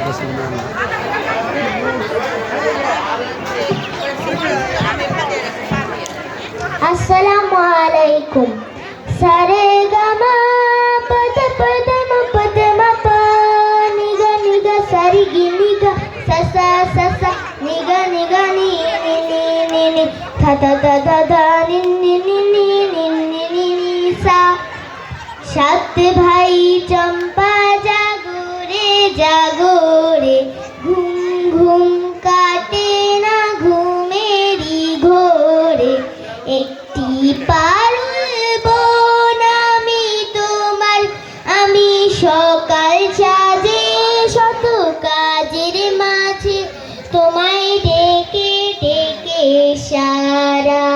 আসসালামু আলাইকুম। সারে গামা পদ পদ ম পদ ম প নিগা নিগা সারি গি নিগা সা সা সা সা নিগা নিগা নি নি নি নি নি থা থা থা থা থা নি নি নি নি নি নি নি নি সা। সাত ভাই চম্পা জাগরে জাগরে ঘুম ঘুম কাটে না ঘুমেরি ঘোরে। একটি পারুল বোন আমি তোমার, আমি সকাল সাজে শত কাজের মাঝে তোমায় ডেকে ডেকে সারা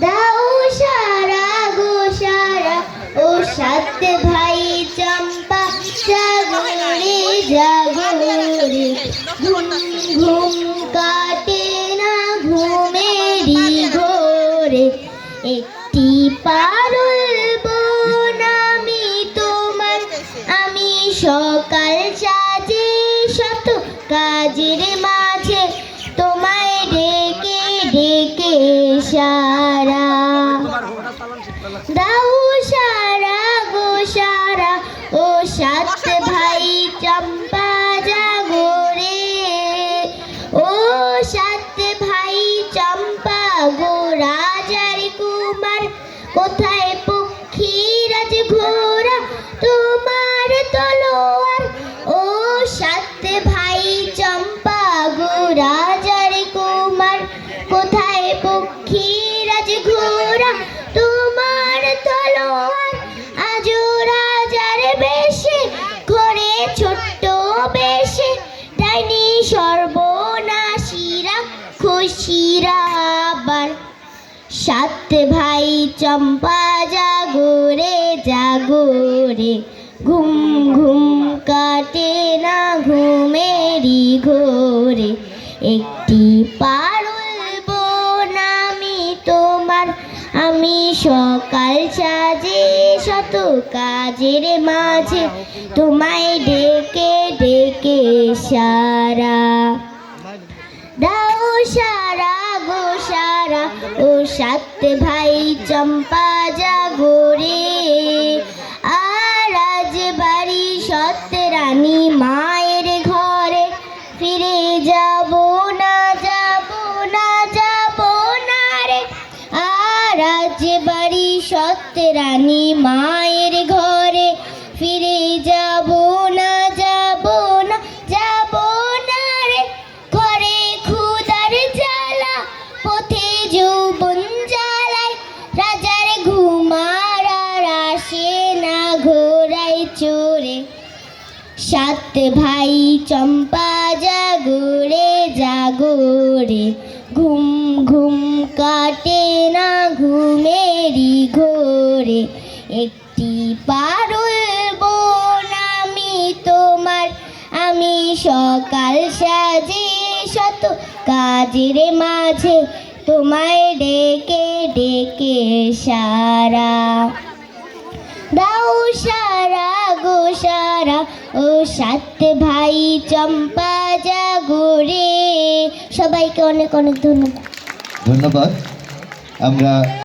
দাও সারা গো সারা। ও সাত ভাই চম্পা জাগরে জাগরে ঘুম ঘুম কাটে না ঘুমেরি ঘোরে। একটি পারুল বোন আমি তোমার, আমি সকাল সাজে শত কাজের মাঝে তোমায় ডেকে ডেকে সারা দাও সারা গো সারা। ও সাত ভাই চম্পা জাগরে, ও সাত ভাই চম্পা গো রাজার কুমার। কোথায় পক্ষীরাজ ঘোড়া তোমার তলোয়ার। ও সাত ভাই চম্পা গো রাজার কুমার। কোথায় পক্ষীরাজ ঘোড়া তোমার তলোয়ার। আজো রাজার বেশে ঘরে ছোট্ট বেশে ডাইনি সর্বনাশীরা খুশিরা আবার। সাত ভাই চম্পা জাগরে জাগরে ঘুম ঘুম কাটে না ঘুমেরি ঘোরে। একটি পারুল বোন আমি তোমার, আমি সকাল সাজে শত কাজের মাঝে তোমায় ডেকে ডেকে সারা দাও সারা গো সারা। ও সাত ভাই চম্পা জাগরে আর আজ বাড়ি সত রানী মায়ের ঘরে ফিরে যাব না যাব না যাব না রে। আর আজ বাড়ি সত রানী মায়ের ঘরে ফিরে যাব না যাব না যাব না রে। ঘরে ক্ষুধার জ্বালা পথে যৌবন জ্বালায় রাজার ঘুমার আর আসে না ঘোড়ায় চড়ে। সাত ভাই চম্পা জাগরে জাগরে ঘুম ঘুম কাটে না ঘুমেরি ঘোরে। একটি পারুল বোন আমি তোমার, আমি সকাল সাজে শত কাজের মাঝে তোমায় ডেকে ডেকে সারা দাও সারা গো সারা। ও সাত ভাই চম্পা জাগরে। সবাইকে অনেক অনেক ধন্যবাদ। ধন্যবাদ। আমরা